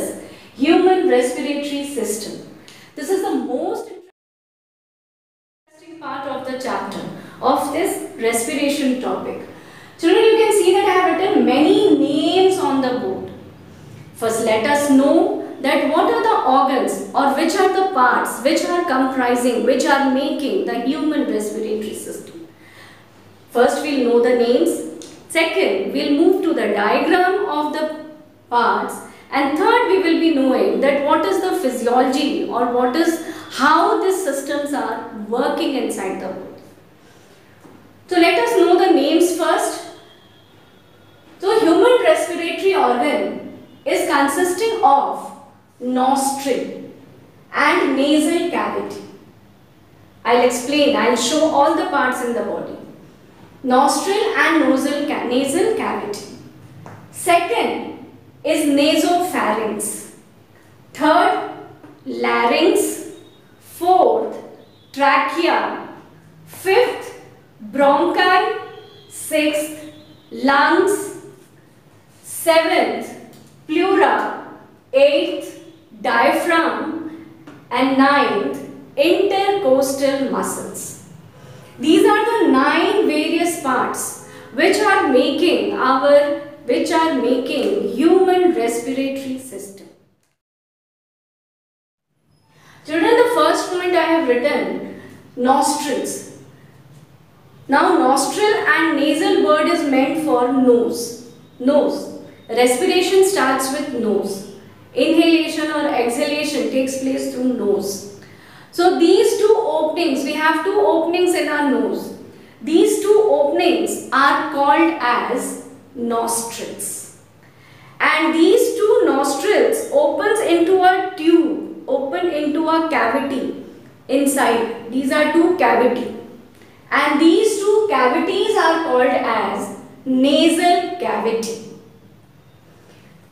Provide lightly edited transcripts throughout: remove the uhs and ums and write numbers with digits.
is human respiratory system. This is the most interesting part of the chapter of this respiration topic. Children, you can see that I have written many names on the board. First, let us know that what are the organs or which are the parts which are comprising, which are making the human respiratory system. First, we'll know the names. Second, we'll move to the diagram of the parts. And third, we will be knowing that what is the physiology or how these systems are working inside the body. So let us know the names first. So human respiratory organ is consisting of nostril and nasal cavity. I'll explain, I'll show all the parts in the body. Nostril and nasal cavity. Second is nasopharynx. Third, larynx. Fourth, trachea. Fifth, bronchi. Sixth, lungs. Seventh, pleura. Eighth, diaphragm. And ninth, intercostal muscles. These are the 9 various parts which are making human respiratory system. Children, the first point I have written, nostrils. Now, nostril and nasal word is meant for nose. Nose. Respiration starts with nose. Inhalation or exhalation takes place through nose. So these two openings, we have two openings in our nose. These two openings are called as nostrils. And these two nostrils opens into a tube, open into a cavity inside. These are two cavities. And these two cavities are called as nasal cavity.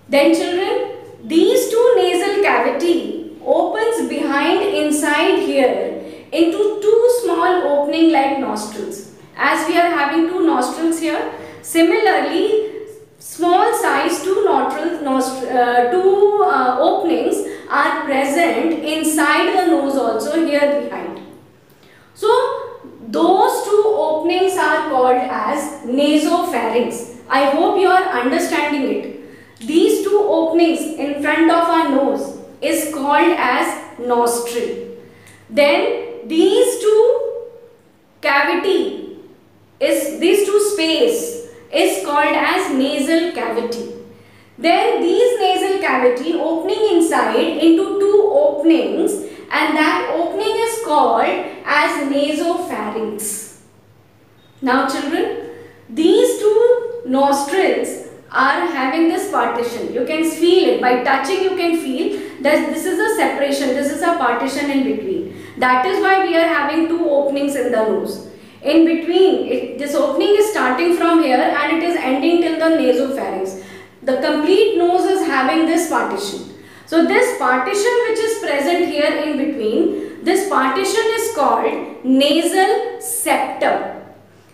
Then children, these two nasal cavity opens behind inside here into two small opening like nostrils. As we are having two nostrils here, similarly small size two openings are present inside the nose also here behind. So those two openings are called as nasopharynx. I hope you are understanding it. These two openings in front of our nose is called as nostril. Then these two space is called as nasal cavity. Then these nasal cavity opening inside into two openings, and that opening is called as nasopharynx. Now children, these two nostrils are having this partition. You can feel it. By touching you can feel that this is a separation. This is a partition in between. That is why we are having two openings in the nose. In between, this opening is starting from here and it is ending till the nasopharynx. The complete nose is having this partition. So this partition which is present here in between, this partition is called nasal septum.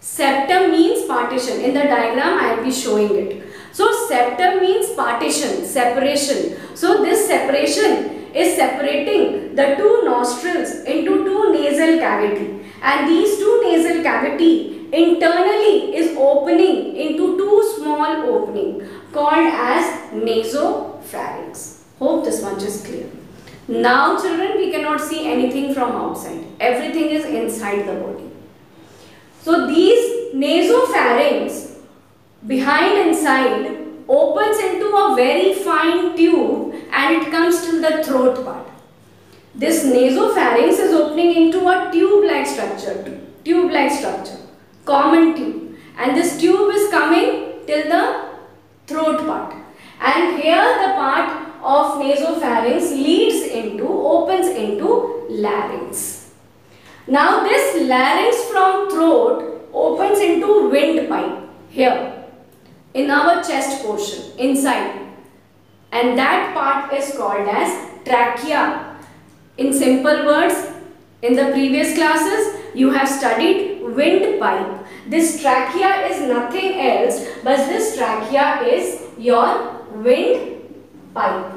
Septum means partition. In the diagram I will be showing it. So septum means partition, separation. So this separation is separating the two nostrils into two nasal cavity. And these two nasal cavity internally is opening into two small opening called as nasopharynx. Hope this much is clear. Now children, we cannot see anything from outside. Everything is inside the body. So these nasopharynx behind inside opens into a very fine tube and it comes till the throat part. This nasopharynx is opening into a tube-like structure, common tube, and this tube is coming till the throat part. And here the part of nasopharynx opens into larynx. Now this larynx from throat opens into windpipe here in our chest portion inside, and that part is called as trachea. In simple words, in the previous classes you have studied windpipe. This trachea is nothing else but this trachea is your windpipe.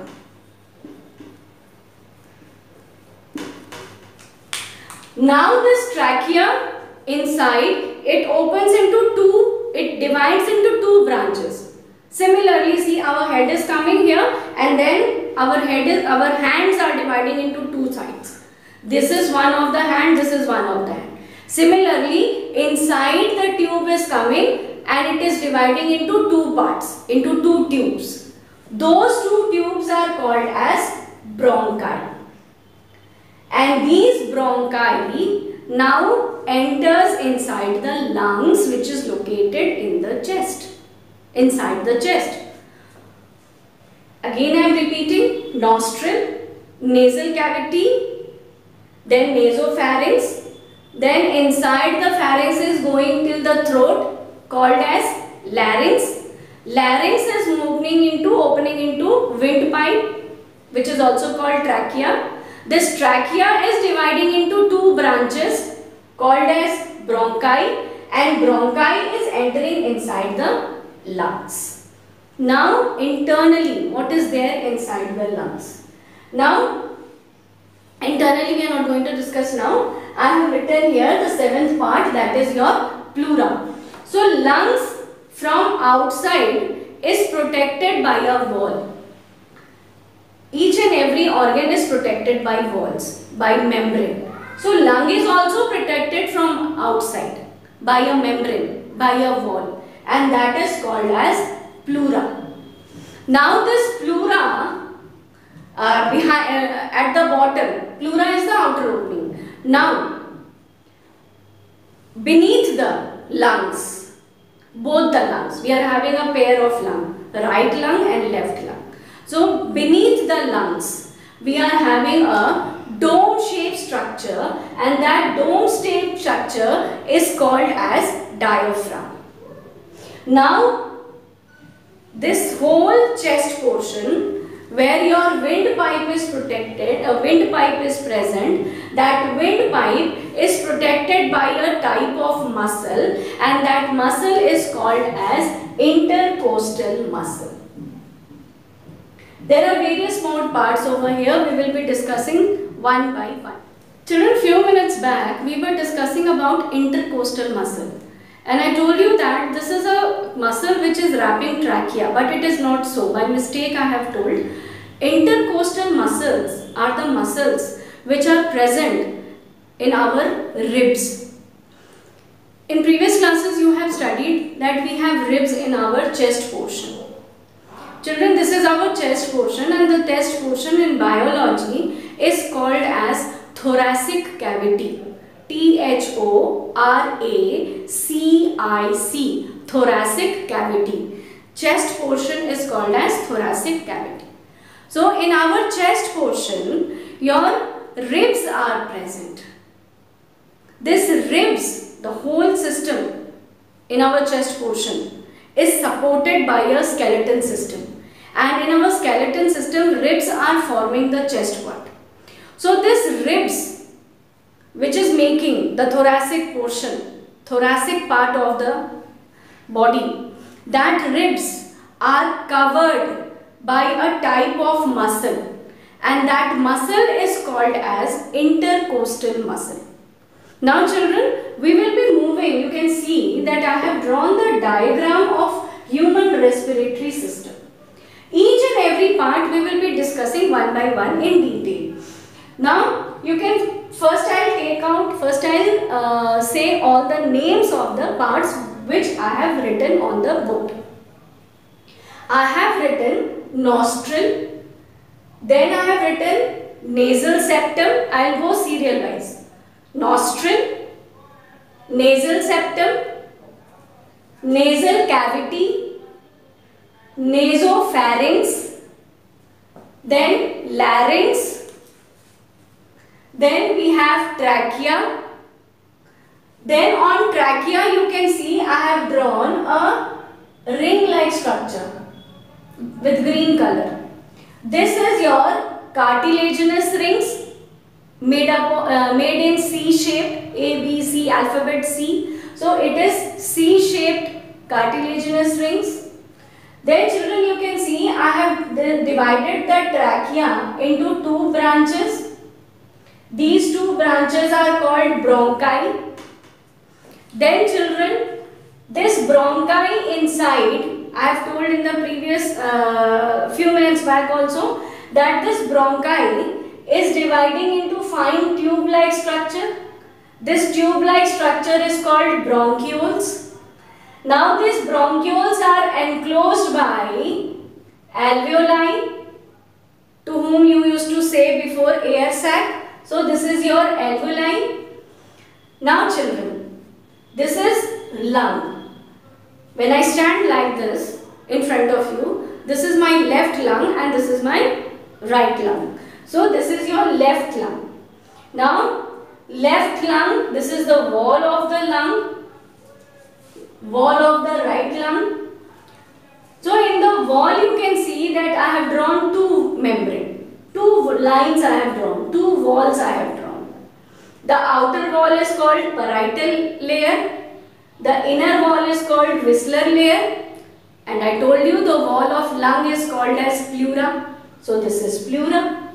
Now this trachea inside, it opens into two, it divides into two branches. Similarly, see, our head is coming here and then our hands are dividing into two sides. This is one of the hand, this is one of the hand. Similarly, inside the tube is coming and it is dividing into two parts, into two tubes. Those two tubes are called as bronchi. And these bronchi now enters inside the lungs, which is located in the chest, inside the chest. Again I am repeating: nostril, nasal cavity, then nasopharynx, then inside the pharynx is going till the throat, called as larynx. Larynx is opening into windpipe, which is also called trachea. This trachea is dividing into two branches called as bronchi, and bronchi is entering inside the lungs. Now internally, what is there inside the lungs? Now internally we are not going to discuss now. I have written here the seventh part, that is your pleura. So lungs from outside is protected by a wall. Each and every organ is protected by walls, by membrane. So lung is also protected from outside by a membrane, by a wall, and that is called as pleura. Now this pleura at the bottom, pleura is the outer opening. Now beneath the lungs, both the lungs, we are having a pair of lung, right lung and left lung. So beneath the lungs, we are having a dome-shaped structure, and that dome-shaped structure is called as diaphragm. Now this whole chest portion where your windpipe is protected, a windpipe is present, that windpipe is protected by a type of muscle, and that muscle is called as intercostal muscle. There are various more parts over here. We will be discussing one by one. Children, few minutes back we were discussing about intercostal muscle, and I told you that this is a muscle which is wrapping trachea, but it is not so. By mistake I have told. Intercostal muscles are the muscles which are present in our ribs. In previous classes you have studied that we have ribs in our chest portion. Children, this is our chest portion, and the chest portion in biology is called as thoracic cavity. T-H-O-R-A-C-I-C, thoracic cavity. Chest portion is called as thoracic cavity. So in our chest portion, your ribs are present. This ribs, the whole system in our chest portion, is supported by a skeleton system, and in our skeleton system ribs are forming the chest part. So this ribs, which is making the thoracic portion, thoracic part of the body, that ribs are covered by a type of muscle, and that muscle is called as intercostal muscle. Now children, we will be moving. You can see that I have drawn the diagram of human respiratory system. Each and every part we will be discussing one by one in detail. Now you can first I'll say all the names of the parts which I have written on the board. I have written nostril, then I have written nasal septum. I will go serial wise. Nostril, nasal septum, nasal cavity, nasopharynx, then larynx, then we have trachea. Then on trachea you can see I have drawn a ring-like structure with green color. This is your cartilaginous rings made in C-shaped, A, B, C, alphabet C. So it is C-shaped cartilaginous rings. Then children, you can see I have divided the trachea into two branches. These two branches are called bronchi. Then children, this bronchi inside, I have told in the previous few minutes back also, that this bronchi is dividing into fine tube-like structure. This tube-like structure is called bronchioles. Now these bronchioles are enclosed by alveoli, to whom you used to say before air sac. So this is your alveoli. Now children, this is lung. When I stand like this in front of you, this is my left lung and this is my right lung. So this is your left lung. Now left lung, this is the wall of the lung, wall of the right lung. So in the wall you can see that I have drawn two membrane, two lines I have drawn, two walls I have drawn. The outer wall is called parietal layer, the inner wall is called visceral layer, and I told you the wall of lung is called as pleura. So this is pleura.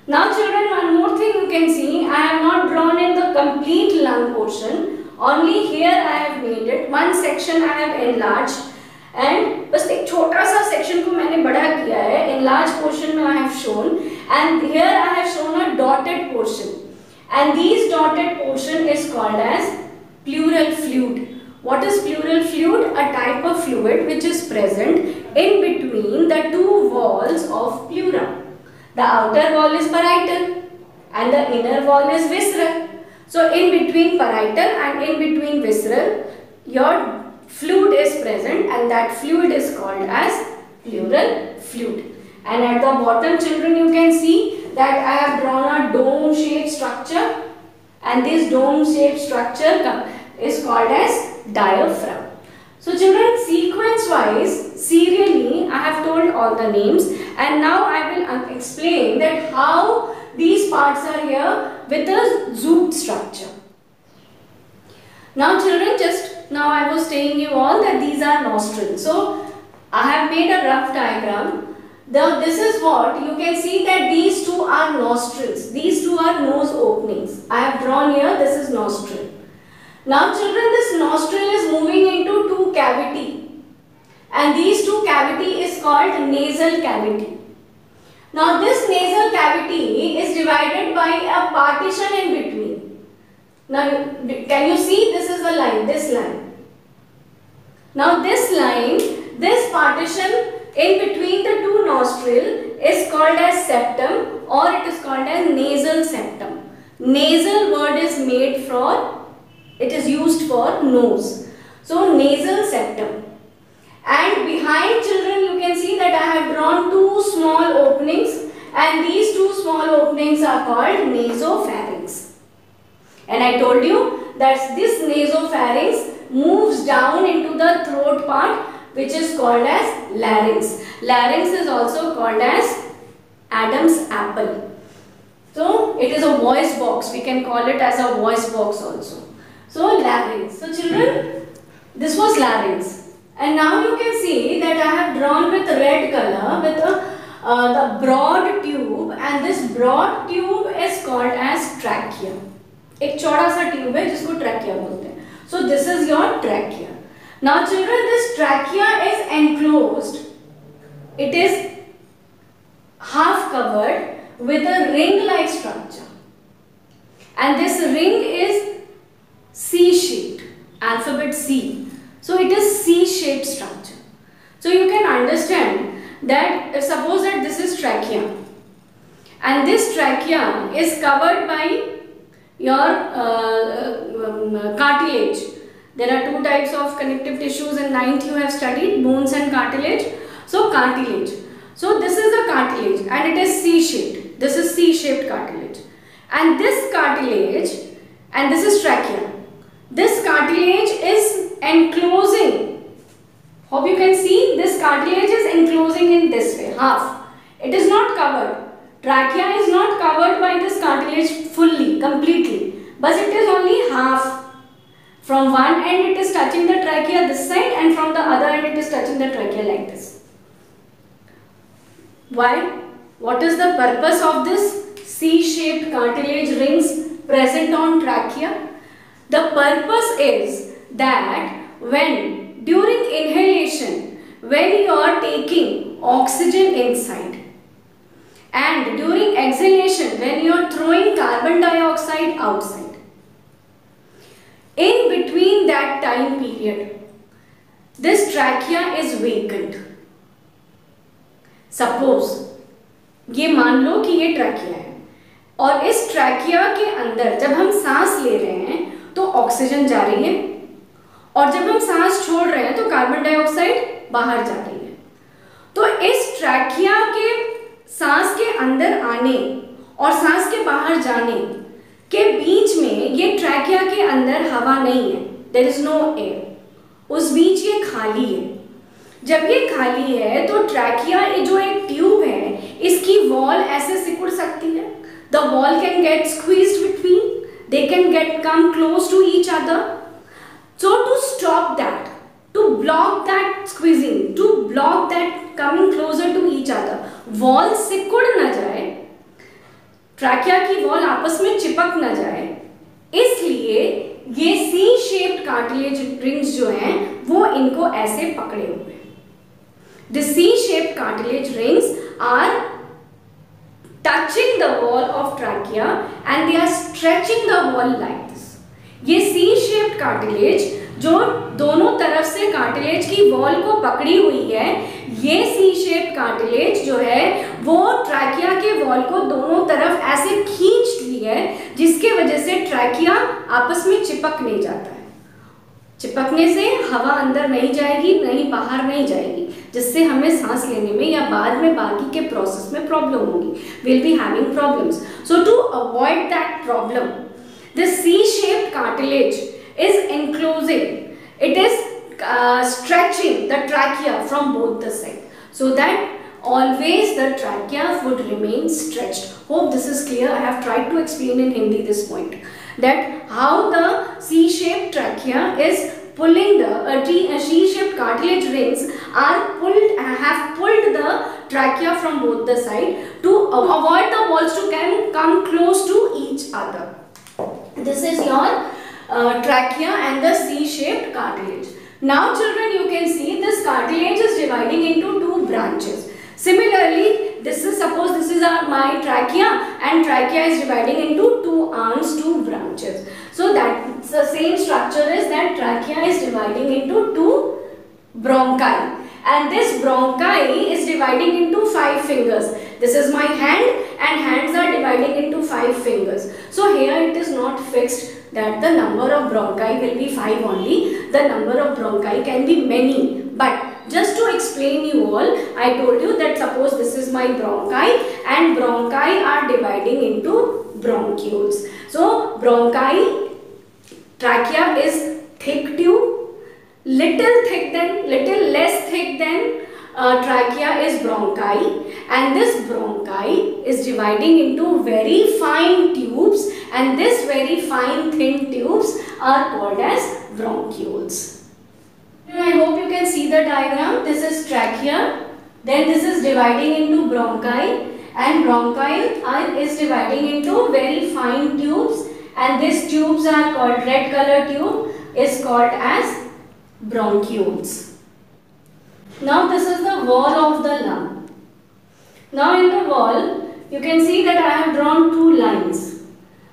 Now children, one more thing you can see, I have not drawn in the complete lung portion, only here I have made it, one section I have enlarged, and बस एक छोटा सा section को मैंने बड़ा किया है, enlarged portion में I have shown, and here I have shown a dotted portion, and these dotted portion is called as pleural fluid. What is pleural fluid? A type of fluid which is present in between the two walls of pleura. The outer wall is parietal and the inner wall is visceral. So in between parietal and in between visceral, your fluid is present and that fluid is called as pleural fluid. And at the bottom children, you can see that I have drawn a dome shaped structure, and this dome shaped structure is called as diaphragm. So children, sequence wise, serially I have told all the names, and now I will explain that how these parts are here with a zooped structure. Now children, just now I was telling you all that these are nostrils. So I have made a rough diagram. This is what you can see, that these two are nostrils. These two are nose openings. I have drawn here, this is nostril. Now children, this nostril is moving into two cavity, and these two cavity is called nasal cavity. Now this nasal cavity is divided by a partition in between. Now can you see, this is the line, this line. Now this line, this partition in between the two nostril is called as septum, or it is called as nasal septum. Nasal word is made for, it is used for nose. So nasal septum. And behind children, you can see that I have drawn two small openings, and these two small openings are called nasopharynx. And I told you that this nasopharynx moves down into the throat part, which is called as larynx. Larynx is also called as Adam's apple. So it is a voice box. We can call it as a voice box also. So larynx. So children, this was larynx. And now you can see that I have drawn with red color with the broad tube, and this broad tube is called as trachea. एक चौड़ा सा tube है जिसको trachea बोलते हैं. So this is your trachea. Now children, this trachea is enclosed. It is half covered with a ring-like structure, and this ring is C-shaped, alphabet C. So it is C-shaped structure. So you can understand that if suppose that this is trachea, and this trachea is covered by your cartilage. There are two types of connective tissues in 9th you have studied, bones and cartilage. So cartilage. So this is a cartilage and it is C-shaped. This is C-shaped cartilage. And this cartilage, and this is trachea. This cartilage is enclosing. Hope you can see, this cartilage is enclosing in this way, half. It is not covered. Trachea is not covered by this cartilage fully, completely. But it is only half. From one end it is touching the trachea this side, and from the other end it is touching the trachea like this. Why? What is the purpose of this C-shaped cartilage rings present on trachea. The purpose is that when during inhalation, when you are taking oxygen inside, and during exhalation, when you are throwing carbon dioxide outside, in between that time period, this trachea is vacant. Suppose ये मान लो कि ये trachea है और इस trachea के अंदर जब हम सांस ले रहे हैं तो ऑक्सीजन जा रही है और जब हम सांस छोड़ रहे हैं तो कार्बन डाइऑक्साइड बाहर जा रही है। तो इस ट्रैकिया के सांस के अंदर आने और सांस के बाहर जाने के बीच में ये ट्रैकिया के अंदर हवा नहीं है, देयर इज नो एयर, उस बीच ये खाली है। जब ये खाली है तो ट्रैकिया जो एक ट्यूब है इसकी वॉल ऐसे सिकुड़ सकती है। The wall can get squeezed between, they can get come close to each other. So to stop that, to block that squeezing, to block that coming closer to each other, wall सिकुड़ न जाए, trachea की wall आपस में चिपक न जाए, इसलिए ये सी शेप्ड कार्टिलेज रिंग्स जो हैं वो इनको ऐसे पकड़े हुए हैं। The C-shaped cartilage rings are touching the wall of trachea and they are stretching the wall like this. ये C-shaped cartilage जो दोनों तरफ से कार्टिलेज की वॉल को पकड़ी हुई है, ये C-shaped cartilage जो है वो ट्रैकिया के वॉल को दोनों तरफ ऐसे खींच ली है, जिसके वजह से ट्रैकिया आपस में चिपक नहीं जाता है। चिपकने से हवा अंदर नहीं जाएगी, नहीं बाहर नहीं जाएगी, जिससे हमें सांस लेने में या बाद में बाकी के प्रोसेस में प्रॉब्लम होगी। Will be having problems. So to avoid that problem, the C-shaped cartilage is enclosing, it is stretching the trachea from both the sides so that always the trachea would remain stretched. Hope this is clear. I have tried to explain in Hindi this point, that how the C-shaped trachea is pulling the C-shaped cartilage rings have pulled the trachea from both the side to avoid the walls to come close to each other. This is your trachea and the C-shaped cartilage. Now children, you can see this cartilage is dividing into two branches. Similarly, suppose this is my trachea, and trachea is dividing into two arms, two branches. So that's the same structure is that trachea is dividing into two bronchi, and this bronchi is dividing into 5 fingers. This is my hand, and hands are dividing into 5 fingers. So here it is not fixed that the number of bronchi will be 5 only. The number of bronchi can be many, but just to explain you all, I told you that suppose this is my bronchi and bronchi are dividing into bronchioles. So bronchi, trachea is thick tube, little less thick than trachea is bronchi, and this bronchi is dividing into very fine tubes, and this very fine thin tubes are called as bronchioles. I hope you can see the diagram. This is trachea, then this is dividing into bronchi, and bronchi is dividing into very fine tubes, and these tubes are called, red color tube is called as bronchioles. Now this is the wall of the lung. Now in the wall you can see that I have drawn two lines.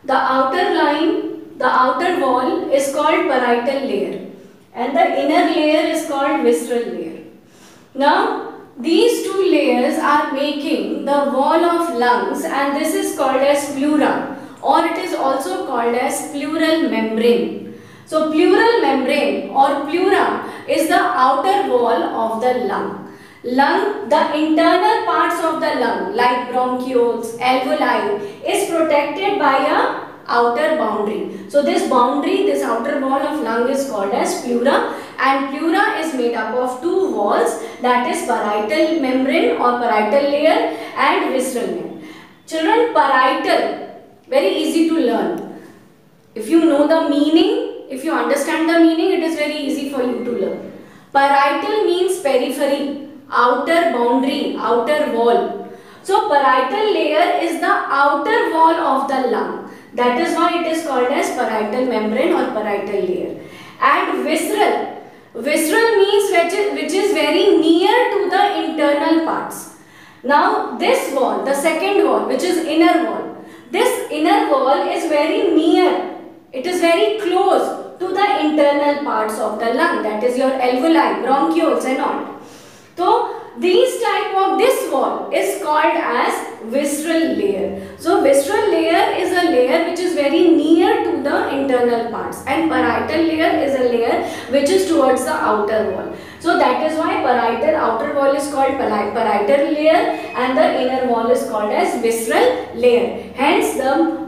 The outer line, the outer wall is called parietal layer, and the inner layer is called visceral layer. Now these two layers are making the wall of lungs, and this is called as pleura, or it is also called as pleural membrane. So pleural membrane or pleura is the outer wall of the lung. The internal parts of the lung like bronchioles, alveoli is protected by a outer boundary. So this boundary, this outer wall of lung is called as pleura, and pleura is made up of two walls, that is parietal membrane or parietal layer and visceral layer. Children, parietal, very easy to learn. If you know the meaning, if you understand the meaning, it is very easy for you to learn. Parietal means periphery, outer boundary, outer wall. So parietal layer is the outer wall of the lung. That is why it is called as parietal membrane or parietal layer. And visceral. Visceral means which is very near to the internal parts. Now this wall, the second wall, which is inner wall. This inner wall is very near. It is very close to the internal parts of the lung. That is your alveoli, bronchioles and all. So these type of this wall is called as visceral layer. So visceral layer is a layer which is very near to the internal parts, and parietal layer is a layer which is towards the outer wall. So that is why parietal outer wall is called parietal layer and the inner wall is called as visceral layer. Hence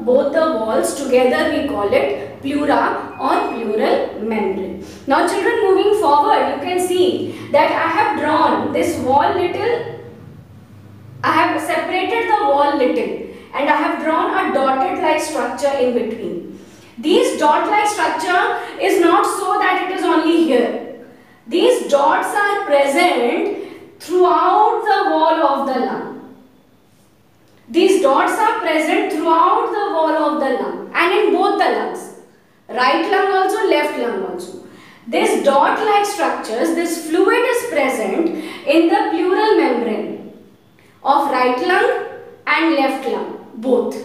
both the walls together we call it pleura or pleural membrane. Now children, moving forward, you can see that I have drawn this wall little. I have separated the wall little and I have drawn a dotted like structure in between. These dot like structure is not so that it is only here. These dots are present throughout the wall of the lung. These dots are present throughout the wall of the lung and in both the lungs. Right lung also, left lung also. This dot like structures, this fluid is present in the pleural membrane of right lung and left lung, both.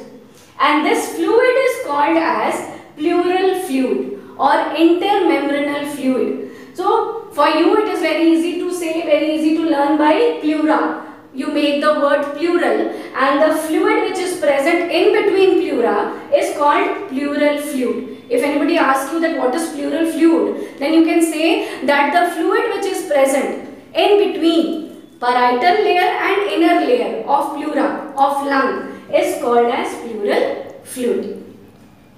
And this fluid is called as pleural fluid or intermembranal fluid. So for you it is very easy to say, very easy to learn by pleura. You make the word plural and the fluid which is present in between pleura is called pleural fluid. If anybody asks you that what is pleural fluid, then you can say that the fluid which is present in between parietal layer and inner layer of pleura, of lung, is called as pleural fluid.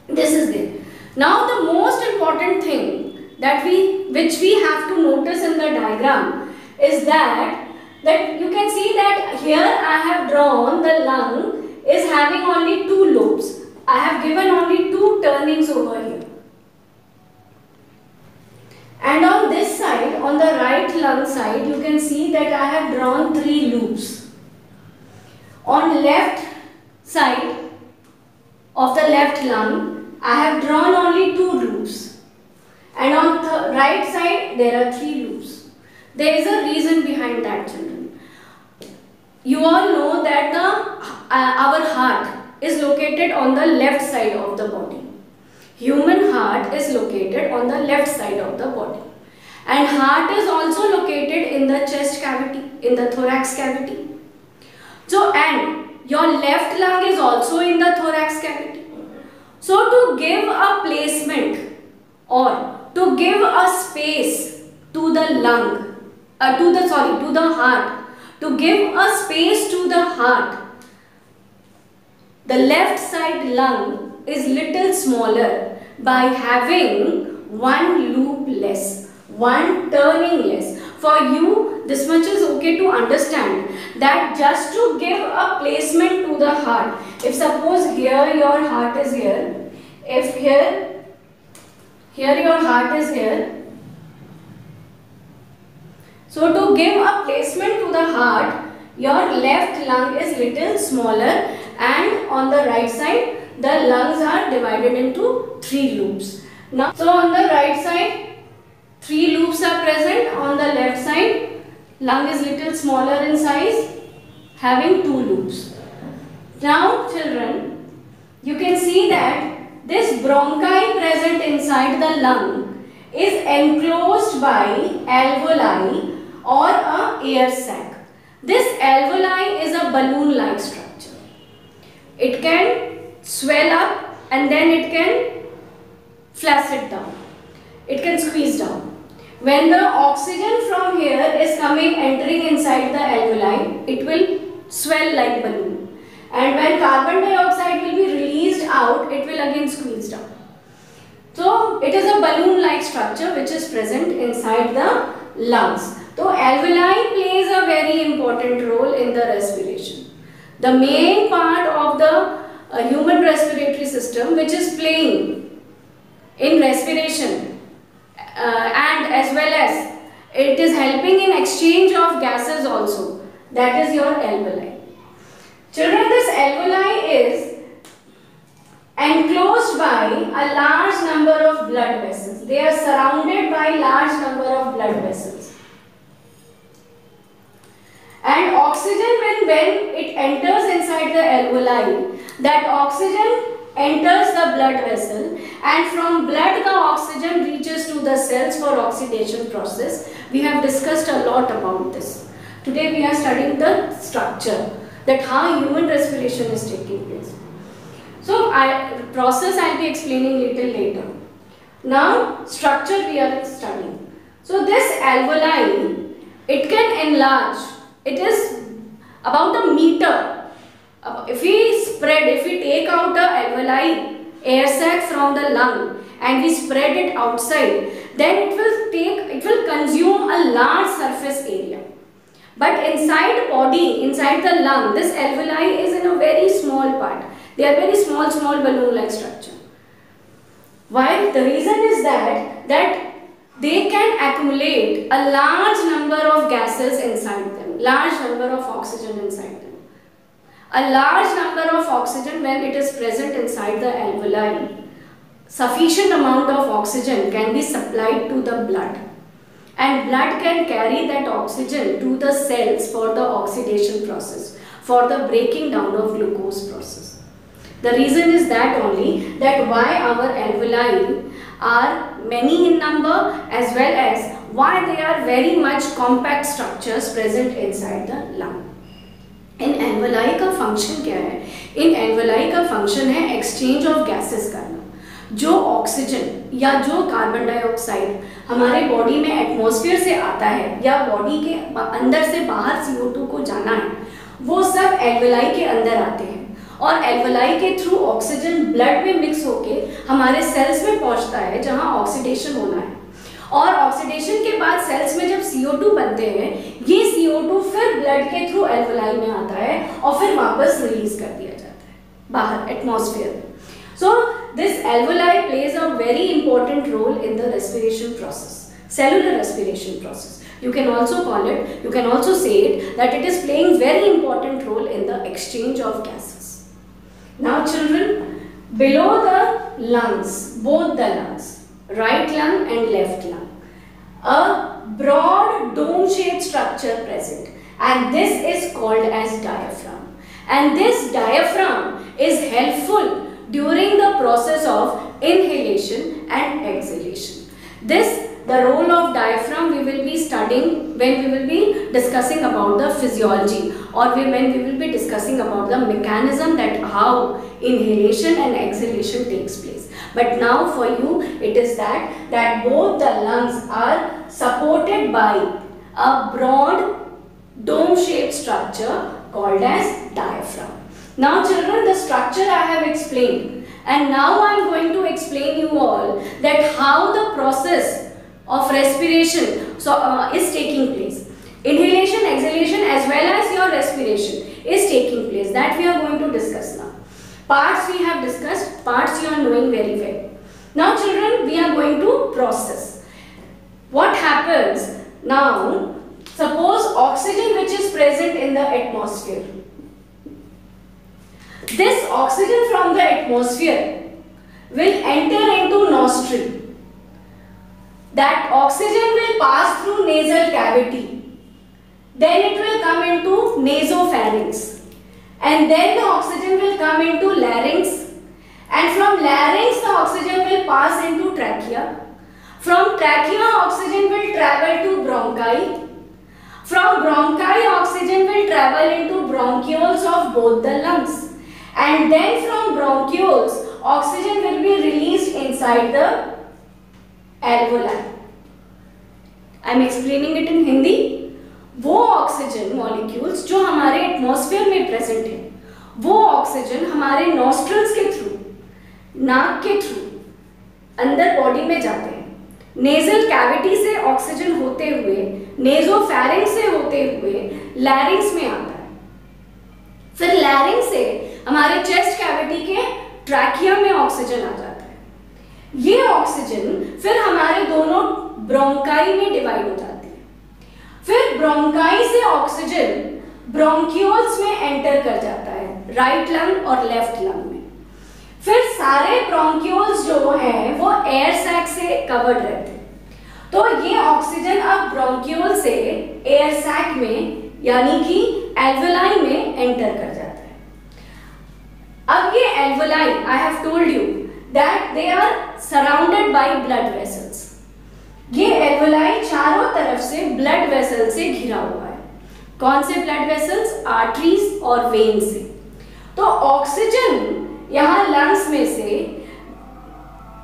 This is there. Now the most important thing that which we have to notice in the diagram is that you can see that here I have drawn the lung is having only two lobes. I have given only two turnings over here. And on this side, on the right lung side, you can see that I have drawn three loops. On left side of the left lung, I have drawn only two loops. And on the right side, there are three loops. There is a reason behind that, children. You all know that our heart is located on the left side of the body. Human heart is located on the left side of the body. And heart is also located in the chest cavity, in the thorax cavity. So, and your left lung is also in the thorax cavity. So, to give a placement or to give a space to the lung, to the heart, to give a space to the heart, the left side lung is little smaller by having one loop less, one turning less. For you, this much is okay to understand that just to give a placement to the heart, if suppose here your heart is here, if here your heart is here, so to give a placement to the heart, your left lung is little smaller and on the right side the lungs are divided into three loops. Now, so on the right side, three loops are present. On the left side, lung is little smaller in size, having two loops. Now, children, you can see that this bronchi present inside the lung is enclosed by alveoli or a air sac. This alveoli is a balloon-like structure. It can swell up and then it can flaccid down. It can squeeze down. When the oxygen from here is entering inside the alveoli, it will swell like balloon. And when carbon dioxide will be released out, it will again squeeze down. So, it is a balloon-like structure which is present inside the lungs. So, alveoli plays a very important role in the respiration. The main part of the human respiratory system which is playing in respiration and as well as it is helping in exchange of gases also, that is your alveoli. by a large number of blood vessels. They are surrounded by large number of blood vessels. And oxygen, when it enters inside the alveoli, that oxygen enters the blood vessel, and from blood the oxygen reaches to the cells for oxidation process. We have discussed a lot about this. Today we are studying the structure, that how human respiration is taking place. So process I will be explaining little later. Now structure we are studying. So this alveoli, it can enlarge. It is about a meter. If we take out the alveoli air sac from the lung and we spread it outside, then it will consume a large surface area. But inside body, inside the lung, this alveoli is in a very small part. They are very small balloon-like structure. Why? The reason is that they can accumulate a large number of gases inside them, large number of oxygen inside them. A large number of oxygen, when it is present inside the alveoli, sufficient amount of oxygen can be supplied to the blood, and blood can carry that oxygen to the cells for the oxidation process, for the breaking down of glucose process. The reason is that only, that why our alveoli are many in number, as well as why they are very much compact structures present inside the lung. In alveoli का function क्या है? इन alveoli का function है exchange of gases करना। जो oxygen या जो carbon dioxide हमारे बॉडी में एटमॉस्फेयर से आता है या बॉडी के अंदर से बाहर CO2 को जाना है, वो सब alveoli के अंदर आते हैं, और alveoli के थ्रू ऑक्सीजन ब्लड में मिक्स होके हमारे सेल्स में पहुंचता है जहां ऑक्सीडेशन होना है, और ऑक्सीडेशन के बाद सेल्स में जब CO2 बनते हैं, ये CO2 फिर ब्लड के थ्रू alveoli में आता है और फिर वापस रिलीज कर दिया जाता है बाहर एटमॉस्फेयर में. So this alveoli plays a very important role in the respiration process, cellular respiration process. You can also say it that it is playing very important role in the exchange of gases. Now children, below the lungs, both the lungs, right lung and left lung, a broad dome-shaped structure present, and this is called as diaphragm. And this diaphragm is helpful during the process of inhalation and exhalation. The role of diaphragm we will be studying when we will be discussing about the physiology, or when we will be discussing about the mechanism that how inhalation and exhalation takes place. But now for you it is that both the lungs are supported by a broad dome-shaped structure called as diaphragm. Now children, the structure I have explained, and now I am going to explain you all that how the process of respiration is taking place. Inhalation, exhalation as well as your respiration is taking place. That we are going to discuss now. Parts we have discussed, parts you are knowing very well. Now children, we are going to process. What happens now? Suppose oxygen which is present in the atmosphere. This oxygen from the atmosphere will enter into nostril. That oxygen will pass through nasal cavity. Then it will come into nasopharynx. And then the oxygen will come into larynx. And from larynx the oxygen will pass into trachea. From trachea oxygen will travel to bronchi. From bronchi oxygen will travel into bronchioles of both the lungs. And then from bronchioles oxygen will be released inside the alveoli. I am explaining it in Hindi. वो oxygen molecules जो हमारे atmosphere में present है, वो oxygen हमारे nostrils के through, नाक के थ्रू अंदर बॉडी में जाते हैं. नेजल कैविटी से ऑक्सीजन होते हुए, नेजोफैरिंक्स से होते हुए लैरिंक्स में आता है. फिर लैरिंक्स से हमारे चेस्ट कैविटी के ट्रैकिया में ऑक्सीजन आ जाता है. ये ऑक्सीजन फिर हमारे दोनों ब्रोंकाई में डिवाइड हो जाती है. फिर ब्रोंकाई से ऑक्सीजन ब्रोंक्यूल्स में एंटर कर जाता है, राइट लंग और लेफ्ट लंग में. फिर सारे ब्रोंक्यूल्स जो हैं वो एयर सैक से कवर्ड रहते हैं, तो ये ऑक्सीजन अब ब्रोंक्यूल से एयर सैक में यानी कि एल्वेलाई में एंटर कर जाता है। अब ये alveoli, I have told you that they are surrounded by blood vessels. ये एल्वेलाई चारों तरफ से ब्लड वेसल से घिरा हुआ है। कौन से ब्लड वेसल्स? आर्टरीज और वेन से। तो ऑक्सीजन यहाँ लंग्स में से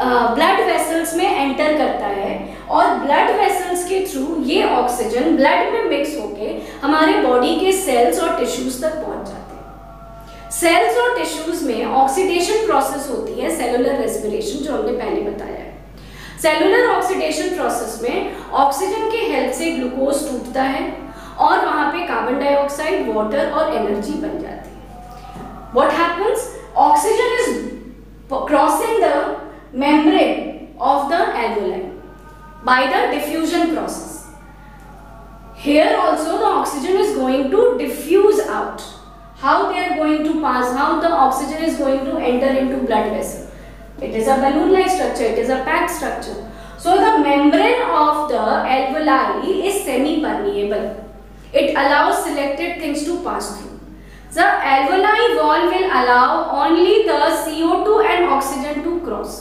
ब्लड वेसल्स में एंटर करता है और ब्लड वेसल्स के थ्रू ये ऑक्सीजन ब्लड में मिक्स होके हमारे बॉडी के सेल्स और टिश्यूज तक पहुंच जाते हैं। सेल्स और टिश्यूज में ऑक्सीडेशन प्रोसेस होती है, सेलुलर रेस्पिरेशन, जो हमने पहले बताया है। सेलुलर ऑक्सीडेशन प्रोसेस में ऑक्सीजन के हेल्प से ग्लूकोज टूटता है और वहां पे कार्बन डाइऑक्साइड, वाटर और एनर्जी बन जाती है। What happens? Oxygen is crossing the membrane of the alveoli by the diffusion process. Here also the oxygen is going to diffuse out. How they are going to pass? How the oxygen is going to enter into blood vessel? It is a balloon-like structure. It is a packed structure. So the membrane of the alveoli is semi-permeable. It allows selected things to pass through. The alveoli wall will allow only the CO2 and oxygen to cross.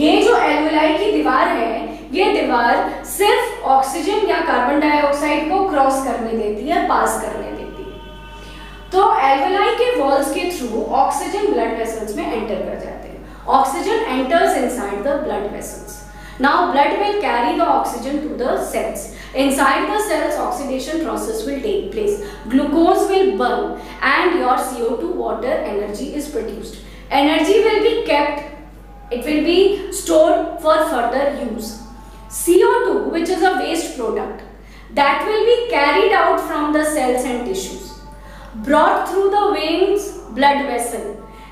ये जो alveoli की दीवार है, ये दीवार सिर्फ oxygen या carbon dioxide को क्रॉस करने देती है, पास करने देती है। तो alveoli के वॉल्स के थ्रू ऑक्सीजन ब्लड वेसल्स में एंटर कर जाते हैं। Oxygen enters inside the blood vessels. Now blood will carry the oxygen to the cells. Inside the cells, oxidation process will take place. Glucose will burn and your CO2, water, energy is produced. Energy will be kept, it will be stored for further use. CO2, which is a waste product, that will be carried out from the cells and tissues, brought through the veins, blood vessel,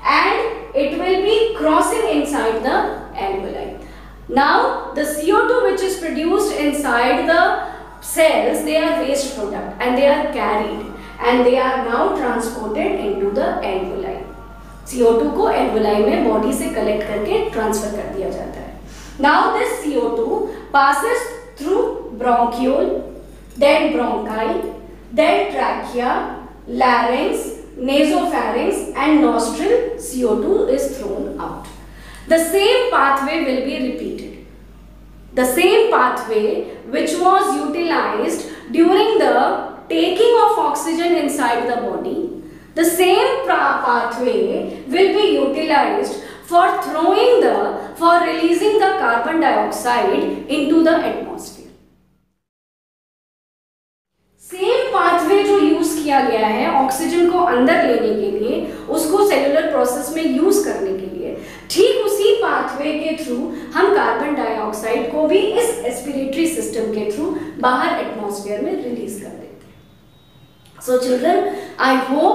and it will be crossing inside the alveoli. Now the CO2 which is produced inside the cells, they are waste product and they are carried and they are now transported into the alveoli. CO2 को alveoli में body से collect करके transfer कर दिया जाता है. Now this CO2 passes through bronchiole, then bronchi, then trachea, larynx, nasopharynx and nostril. CO2 is thrown out. The same pathway will be repeated. The same pathway which was utilized during the taking of oxygen inside the body, the same pathway will be utilized for releasing the carbon dioxide into the atmosphere. Same pathway जो use किया गया है oxygen को अंदर लेने के लिए, उसको सेलुलर प्रोसेस में यूज करने के लिए, ठीक उसी पाथवे के थ्रू हम कार्बन डाइऑक्साइड को भी इस रेस्पिरेटरी सिस्टम के थ्रू बाहर एटमॉस्फेयर में रिलीज कर देते हैं। So children, I hope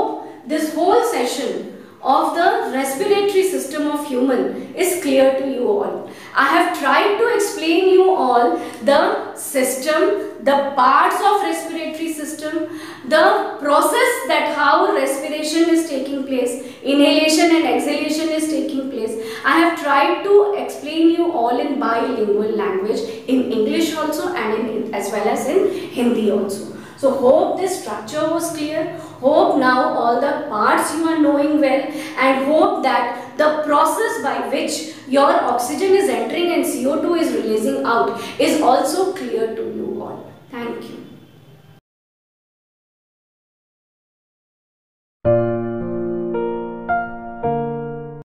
this whole session of the respiratory system of human is clear to you all. I have tried to explain you all the system, the parts of respiratory system, the process that how respiration is taking place, inhalation and exhalation is taking place. I have tried to explain you all in bilingual language, in English also and as well as in Hindi also. So hope this structure was clear. Hope now all the parts you are knowing well, and hope that the process by which your oxygen is entering and CO2 is releasing out is also clear to you.